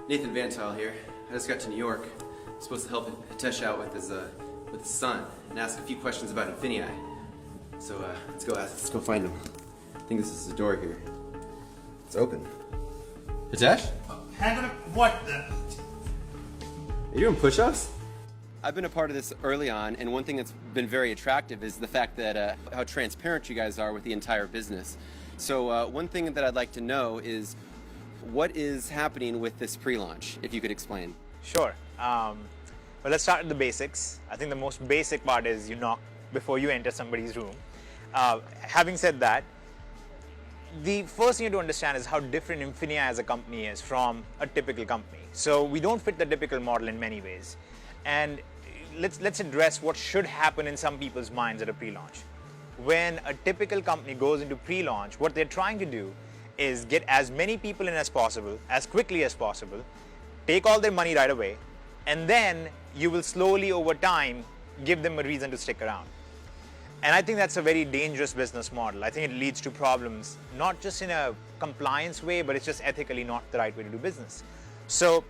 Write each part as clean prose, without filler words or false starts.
Nathan Van Tile here. I just got to New York. I'm supposed to help Hitesh out with his son and ask a few questions about INFINii. So let's go find him. I think this is the door here. It's open. Hitesh? Hang on, what the? Are you doing push-ups? I've been a part of this early on, and one thing that's been very attractive is the fact that how transparent you guys are with the entire business. So one thing that I'd like to know is what is happening with this pre-launch, if you could explain. Sure. Well, let's start with the basics. I think the most basic part is you knock before you enter somebody's room. Having said that, the first thing you have to understand is how different INFINii as a company is from a typical company. So we don't fit the typical model in many ways. And let's address what should happen in some people's minds at a pre-launch. When a typical company goes into pre-launch, what they're trying to do is get as many people in as possible, as quickly as possible, take all their money right away, and then you will slowly over time give them a reason to stick around. And I think that's a very dangerous business model. I think it leads to problems, not just in a compliance way, but it's just ethically not the right way to do business. So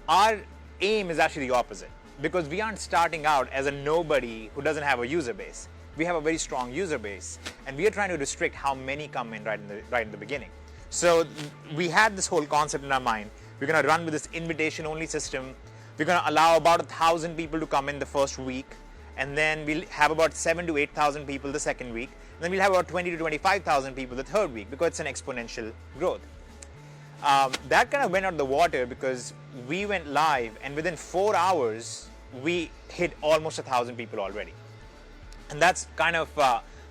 our aim is actually the opposite, because we aren't starting out as a nobody who doesn't have a user base. We have a very strong user base, and we are trying to restrict how many come in right in the beginning. So we had this whole concept in our mind. We're going to run with this invitation-only system. We're going to allow about 1,000 people to come in the first week, and then we'll have about 7,000 to 8,000 people the second week, and then we'll have about 20,000 to 25,000 people the third week, because it's an exponential growth. That kind of went out of the water because we went live, and within 4 hours, we hit almost 1,000 people already. And that's kind of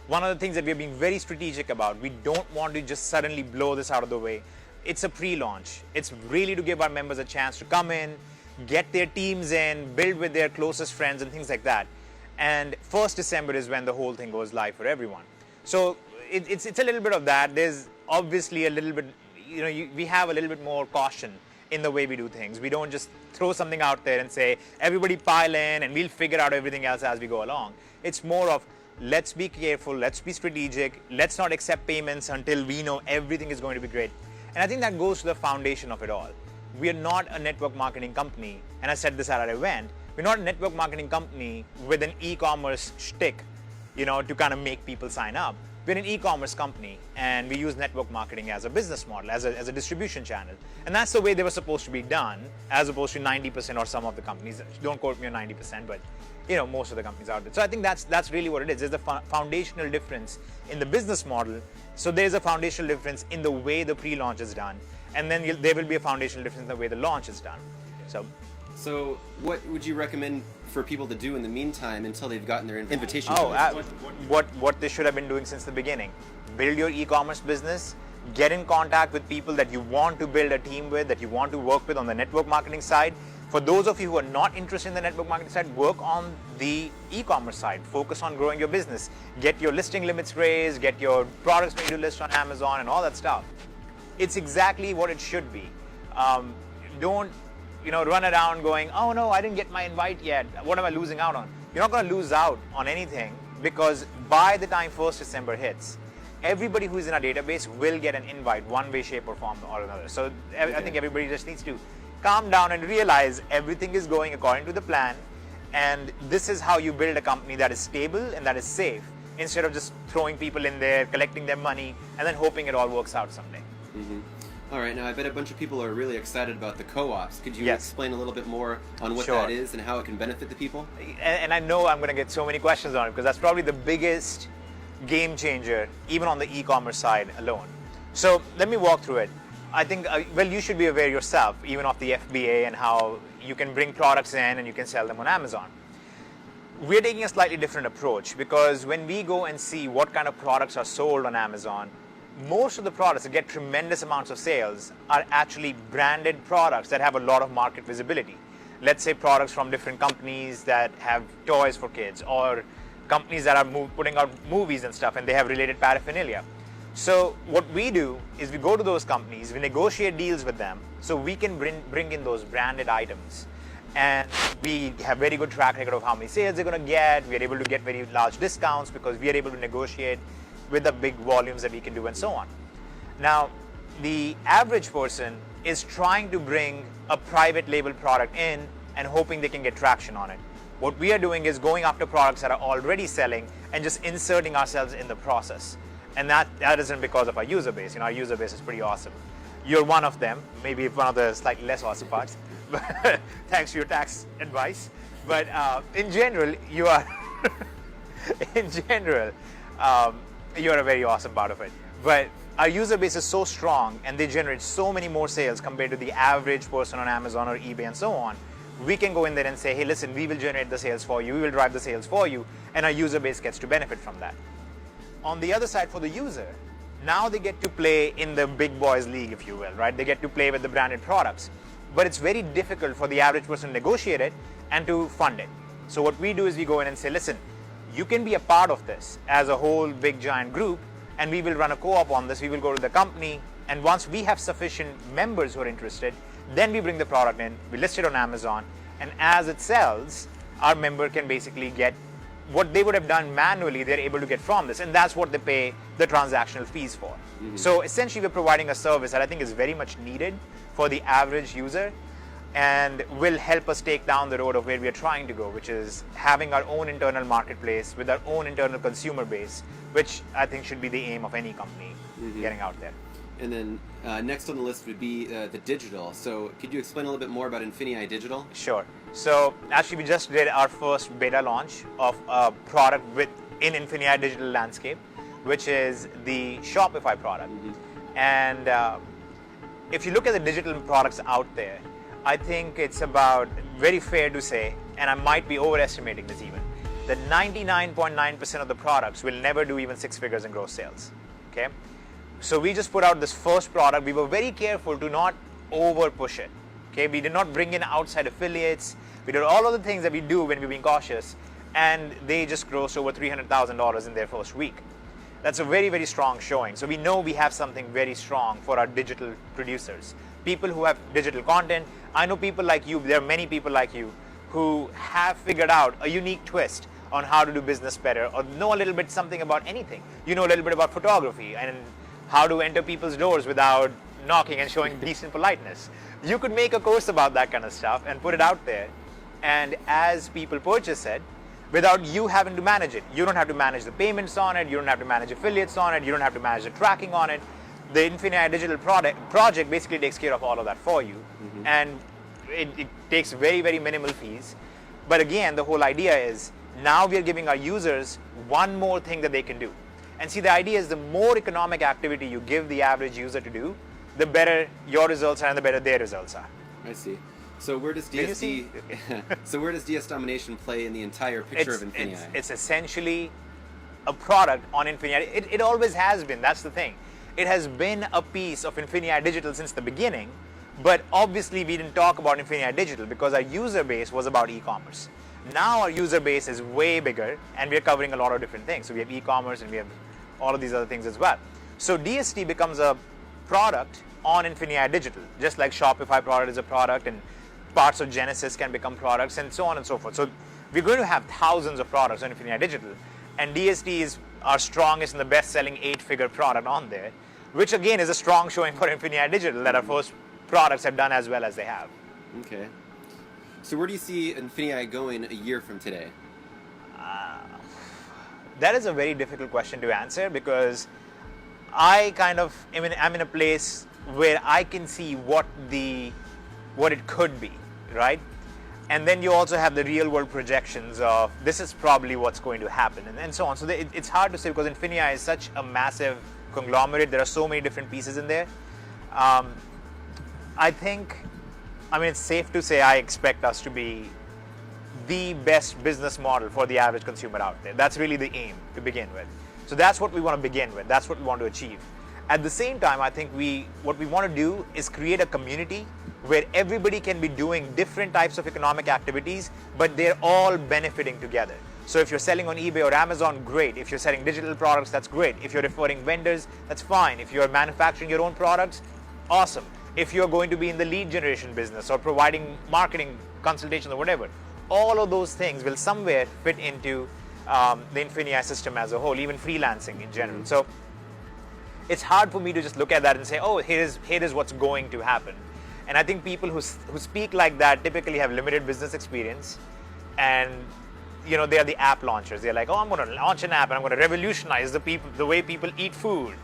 one of the things that we're being very strategic about. We don't want to just suddenly blow this out of the way. It's a pre-launch. It's really to give our members a chance to come in, get their teams in, build with their closest friends and things like that. And 1st December is when the whole thing goes live for everyone. So it's a little bit of that. There's obviously a little bit, we have a little bit more caution in the way we do things. We don't just throw something out there and say, everybody pile in and we'll figure out everything else as we go along. It's more of, let's be careful, let's be strategic, let's not accept payments until we know everything is going to be great. And I think that goes to the foundation of it all. We are not a network marketing company, and I said this at our event, we're not a network marketing company with an e-commerce shtick, to kind of make people sign up. We're an e-commerce company, and we use network marketing as a business model, as a distribution channel. And that's the way they were supposed to be done, as opposed to 90% or some of the companies. Don't quote me on 90%, but most of the companies out there. So I think that's really what it is. There's a foundational difference in the business model. So there's a foundational difference in the way the pre-launch is done, and then there will be a foundational difference in the way the launch is done. So what would you recommend for people to do in the meantime until they've gotten their invitation? What they should have been doing since the beginning. Build your e-commerce business, get in contact with people that you want to build a team with, that you want to work with on the network marketing side. For those of you who are not interested in the network marketing side, work on the e-commerce side. Focus on growing your business. Get your listing limits raised, get your products ready to list on Amazon and all that stuff. It's exactly what it should be. Don't run around going, oh no, I didn't get my invite yet. What am I losing out on? You're not going to lose out on anything, because by the time 1st December hits, everybody who is in our database will get an invite one way, shape or form or another. So I think everybody just needs to calm down and realize everything is going according to the plan, and this is how you build a company that is stable and that is safe, instead of just throwing people in there, collecting their money, and then hoping it all works out someday. Mm-hmm. All right, now I bet a bunch of people are really excited about the co-ops. Could you explain a little bit more on what that is and how it can benefit the people? And I know I'm going to get so many questions on it, because that's probably the biggest game changer, even on the e-commerce side alone. So let me walk through it. I think, you should be aware yourself, even of the FBA and how you can bring products in and you can sell them on Amazon. We're taking a slightly different approach, because when we go and see what kind of products are sold on Amazon, most of the products that get tremendous amounts of sales are actually branded products that have a lot of market visibility. Let's say products from different companies that have toys for kids, or companies that are putting out movies and stuff, and they have related paraphernalia. So what we do is we go to those companies, we negotiate deals with them, so we can bring in those branded items. And we have very good track record of how many sales they're going to get. We are able to get very large discounts because we are able to negotiate with the big volumes that we can do and so on. Now, the average person is trying to bring a private label product in and hoping they can get traction on it. What we are doing is going after products that are already selling and just inserting ourselves in the process. And that isn't because of our user base. Our user base is pretty awesome. You're one of them, maybe one of the slightly less awesome parts, but thanks to your tax advice. But in general, you are, you're a very awesome part of it. But our user base is so strong and they generate so many more sales compared to the average person on Amazon or eBay and so on. We can go in there and say, hey, listen, we will generate the sales for you, we will drive the sales for you, and our user base gets to benefit from that. On the other side, for the user, now they get to play in the big boys league, if you will, right? They get to play with the branded products. But it's very difficult for the average person to negotiate it and to fund it. So what we do is we go in and say, listen, you can be a part of this as a whole big giant group, and we will run a co-op on this. We will go to the company, and once we have sufficient members who are interested, then we bring the product in, we list it on Amazon, and as it sells, our member can basically get what they would have done manually, they're able to get from this, and that's what they pay the transactional fees for. So essentially, we're providing a service that I think is very much needed for the average user and will help us take down the road of where we are trying to go, which is having our own internal marketplace with our own internal consumer base, which I think should be the aim of any company getting out there. And then next on the list would be the digital. So could you explain a little bit more about INFINii Digital? Sure. So actually, we just did our first beta launch of a product in INFINii Digital landscape, which is the Shopify product. And if you look at the digital products out there, I think it's about very fair to say, and I might be overestimating this even, that 99.9% of the products will never do even 6 figures in gross sales. Okay. So we just put out this first product. We were very careful to not over push it. Okay, we did not bring in outside affiliates. We did all of the things that we do when we're being cautious, and they just grossed over $300,000 in their first week. That's a very, very strong showing. So we know we have something very strong for our digital producers. People who have digital content. I know people like you, there are many people like you who have figured out a unique twist on how to do business better, or know a little bit something about anything. You know a little bit about photography and how to enter people's doors without knocking and showing decent politeness. You could make a course about that kind of stuff and put it out there. And as people purchase it, without you having to manage it, you don't have to manage the payments on it, you don't have to manage affiliates on it, you don't have to manage the tracking on it. The INFINii Digital project basically takes care of all of that for you. And it takes very, very minimal fees. But again, the whole idea is now we are giving our users one more thing that they can do. And see, the idea is the more economic activity you give the average user to do, the better your results are and the better their results are. I see. So where does DSD? So where does DS Domination play in the entire picture of INFINii? It's essentially a product on INFINii. It always has been. That's the thing. It has been a piece of INFINii Digital since the beginning, but obviously we didn't talk about INFINii Digital because our user base was about e-commerce. Now our user base is way bigger, and we're covering a lot of different things. So we have e-commerce and we have all of these other things as well. So DSD becomes a product on INFINii Digital, just like Shopify product is a product, and parts of Genesis can become products, and so on and so forth. So we're going to have thousands of products on INFINii Digital, and DSD is our strongest and the best-selling 8-figure product on there, which again is a strong showing for INFINii Digital that our first products have done as well as they have. Okay. So where do you see INFINii going a year from today? That is a very difficult question to answer because I'm in a place where I can see what it could be, right? And then you also have the real world projections of this is probably what's going to happen, and so on. So it's hard to say because INFINii is such a massive conglomerate. There are so many different pieces in there. It's safe to say I expect us to be the best business model for the average consumer out there. That's really the aim to begin with. So that's what we want to begin with. That's what we want to achieve. At the same time, I think what we want to do is create a community where everybody can be doing different types of economic activities, but they're all benefiting together. So if you're selling on eBay or Amazon, great. If you're selling digital products, that's great. If you're referring vendors, that's fine. If you're manufacturing your own products, awesome. If you're going to be in the lead generation business or providing marketing consultations or whatever, all of those things will somewhere fit into the INFINii system as a whole, even freelancing in general. So it's hard for me to just look at that and say, oh, here is what's going to happen. And I think people who speak like that typically have limited business experience, and they are the app launchers. They're like, oh, I'm going to launch an app and I'm going to revolutionize the way people eat food,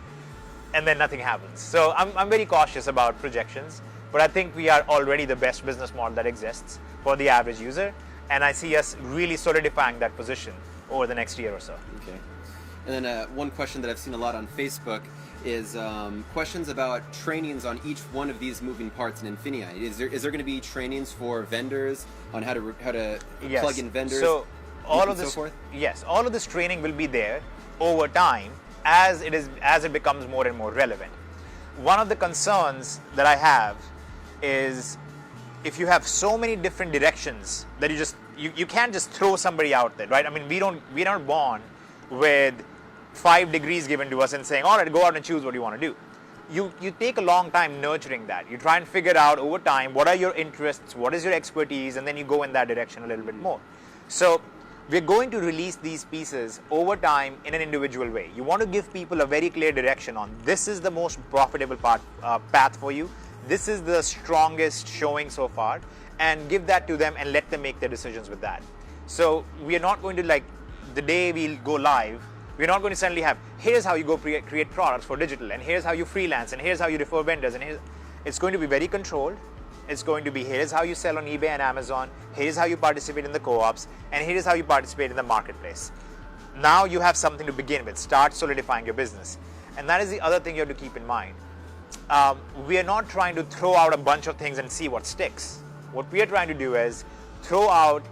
and then nothing happens. So I'm very cautious about projections, but I think we are already the best business model that exists for the average user, and I see us really solidifying that position over the next year or so. Okay. And then one question that I've seen a lot on Facebook is questions about trainings on each one of these moving parts in INFINii. Is there going to be trainings for vendors on how to Yes. plug in vendors? So all of this, so forth? yes, all of this training will be there over time as it becomes more and more relevant. One of the concerns that I have is if you have so many different directions that you can't just throw somebody out there, right? I mean, we're not born with 5 degrees given to us and saying, all right, go out and choose what you want to do. You take a long time nurturing that. You try and figure out over time what are your interests, what is your expertise, and then you go in that direction a little bit more. So we're going to release these pieces over time in an individual way. You want to give people a very clear direction on this is the most profitable path for you. This is the strongest showing so far, and give that to them and let them make their decisions with that. So we are not going to, like, the day we'll go live, we're not going to suddenly have, here's how you go create products for digital, and here's how you freelance, and here's how you refer vendors, and it's going to be very controlled. It's going to be, here's how you sell on eBay and Amazon, here's how you participate in the co-ops, and here's how you participate in the marketplace. Now you have something to begin with. Start solidifying your business. And that is the other thing you have to keep in mind. We are not trying to throw out a bunch of things and see what sticks. What we are trying to do is throw out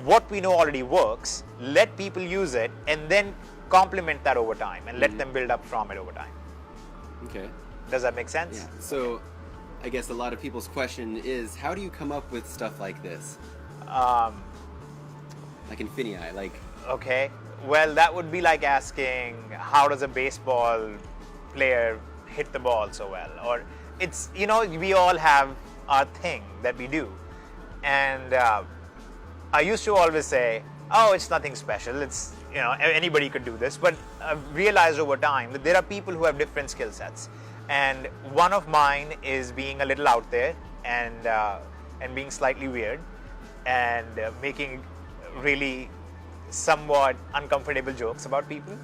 what we know already works, let people use it, and then complement that over time and let them build up from it over time. Okay. Does that make sense? Yeah. So I guess a lot of people's question is, how do you come up with stuff like this? Like INFINii, like... Okay. Well, that would be like asking, how does a baseball player hit the ball so well? Or it's, we all have our thing that we do. And I used to always say, oh, it's nothing special. It's, anybody could do this. But I've realized over time that there are people who have different skill sets. And one of mine is being a little out there and being slightly weird and making really somewhat uncomfortable jokes about people.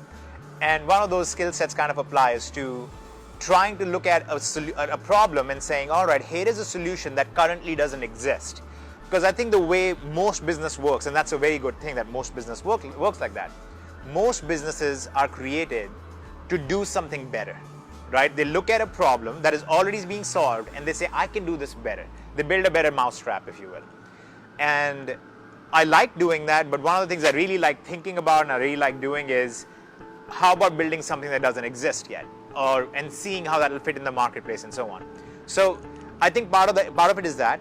And one of those skill sets kind of applies to trying to look at a problem and saying, all right, here is a solution that currently doesn't exist. Because I think the way most business works, and that's a very good thing that most business works like that, most businesses are created to do something better, right? They look at a problem that is already being solved and they say, I can do this better. They build a better mousetrap, if you will. And I like doing that, but one of the things I really like thinking about and I really like doing is, how about building something that doesn't exist yet? And seeing how that will fit in the marketplace and so on. So I think part of it is that.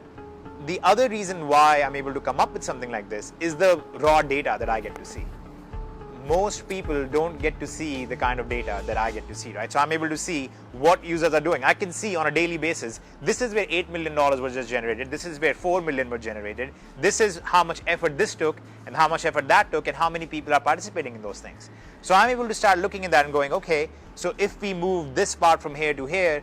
The other reason why I'm able to come up with something like this is the raw data that I get to see. Most people don't get to see the kind of data that I get to see, right? So I'm able to see what users are doing. I can see on a daily basis, this is where $8 million was just generated. This is where 4 million were generated. This is how much effort this took and how much effort that took and how many people are participating in those things. So I'm able to start looking at that and going, okay, so if we move this part from here to here,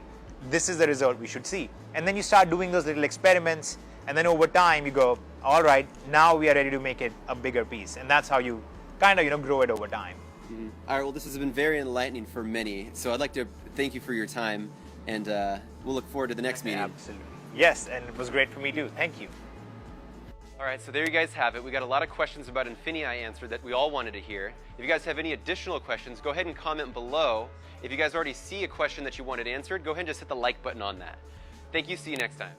this is the result we should see. And then you start doing those little experiments. And then over time you go, all right, now we are ready to make it a bigger piece. And that's how you kind of, grow it over time. Mm-hmm. All right, well, this has been very enlightening for many. So I'd like to thank you for your time, and we'll look forward to the next meeting. Absolutely. Yes, and it was great for me too. Thank you. All right, so there you guys have it. We got a lot of questions about INFINii answered that we all wanted to hear. If you guys have any additional questions, go ahead and comment below. If you guys already see a question that you wanted answered, go ahead and just hit the like button on that. Thank you. See you next time.